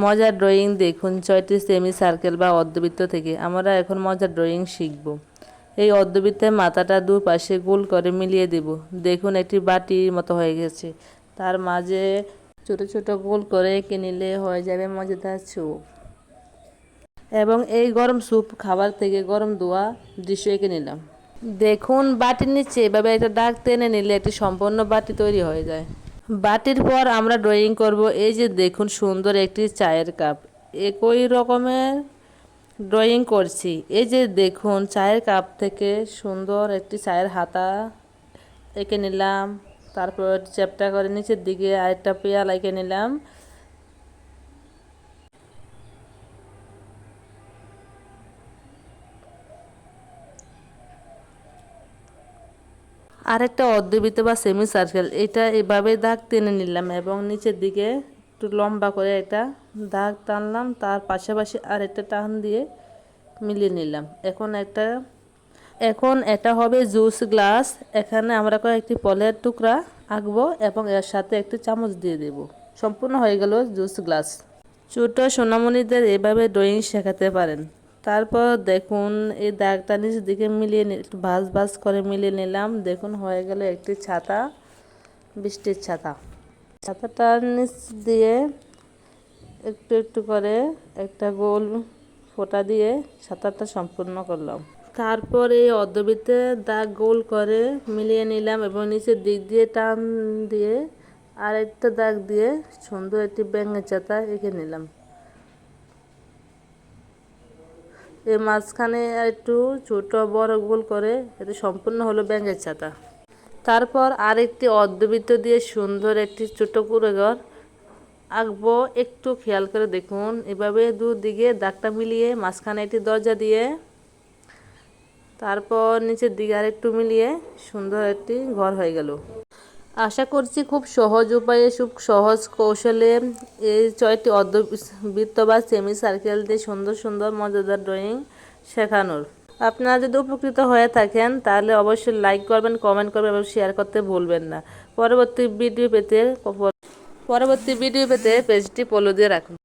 মজার ড্রয়িং দেখুন, 6টি সেমি সার্কেল বা অর্ধবৃত্ত থেকে আমরা এখন মজার ড্রয়িং শিখব। এই অর্ধবৃত্তের মাথাটা দুপাশে গোল করে মিলিয়ে দেব। দেখুন একটি বাটির মতো হয়ে গেছে। তার মাঝে ছোট ছোট গোল করে এঁকে নিলে হয়ে যাবে মজাদার স্যুপ। এবং এই গরম স্যুপ খাবার থেকে গরম ধোয়া দৃশ্য এঁকে নিলাম। দেখুন বাটির নিচে এভাবে একটা দাগ টেনে নিলে একটি সম্পূর্ণ বাটি তৈরি হয়ে যায়। বাটির পর আমরা ড্রয়িং করব। এই যে দেখুন সুন্দর একটি চায়ের কাপ। একই রকমের ড্রয়িং করছি। এই যে দেখুন চায়ের কাপ থেকে সুন্দর একটি চায়ের হাতা এঁকে নিলাম। তারপর চ্যাপ্টা করে নিচের দিকে আরেকটা পেয়ালা এঁকে নিলাম। আরেকটা অর্ধবৃত্ত বা সেমি সার্কেল, এটা এভাবে দাগ টেনে নিলাম এবং নিচের দিকে একটু লম্বা করে একটা দাগ টানলাম। তার পাশাপাশি আরেকটা টান দিয়ে মিলিয়ে নিলাম। এখন এটা হবে জুস গ্লাস। এখানে আমরা কয়েকটি ফলের টুকরা আঁকবো এবং এর সাথে একটি চামচ দিয়ে দেব। সম্পূর্ণ হয়ে গেল জুস গ্লাস। ছোট সোনামণিদের এভাবে ড্রয়িং শেখাতে পারেন। তারপর দেখুন এই দাগটা নিচের দিকে মিলিয়ে একটু ভাঁজ ভাঁজ করে মিলিয়ে নিলাম। দেখুন হয়ে গেল একটি ছাতা, বৃষ্টির ছাতা। ছাতাটার নিচ দিয়ে একটু একটু করে একটা গোল ফোঁটা দিয়ে ছাতাটা সম্পূর্ণ করলাম। তারপর এই অর্ধবৃত্তে দাগ গোল করে মিলিয়ে নিলাম এবং নিচের দিক দিয়ে টান দিয়ে আরেকটা দাগ দিয়ে সুন্দর একটি ব্যাঙের ছাতা এঁকে নিলাম। এর মাঝখানে একটু ছোট বড় গোল করে এটা সম্পূর্ণ হলো ব্যাঙের ছাতা। তারপর আরেকটি অর্ধবৃত্ত দিয়ে সুন্দর একটি ছোট কুঁড়েঘর আঁকবো। একটু খেয়াল করে দেখুন, এভাবে দুদিকে দাগটা মিলিয়ে মাঝখানে একটি দরজা দিয়ে তারপর নিচের দিকে আরেকটু মিলিয়ে সুন্দর একটি ঘর হয়ে গেল। আশা করছি খুব সহজ উপায়ে, খুব সহজ কৌশলে এই 6টি অর্ধবৃত্ত বা সেমি সার্কেল দিয়ে সুন্দর সুন্দর মজাদার ড্রয়িং শেখানোর। আপনারা যদি উপকৃত হয়ে থাকেন তাহলে অবশ্যই লাইক করবেন, কমেন্ট করবেন এবং শেয়ার করতে ভুলবেন না। পরবর্তী ভিডিও পেতে পেজটি ফলো দিয়ে রাখুন।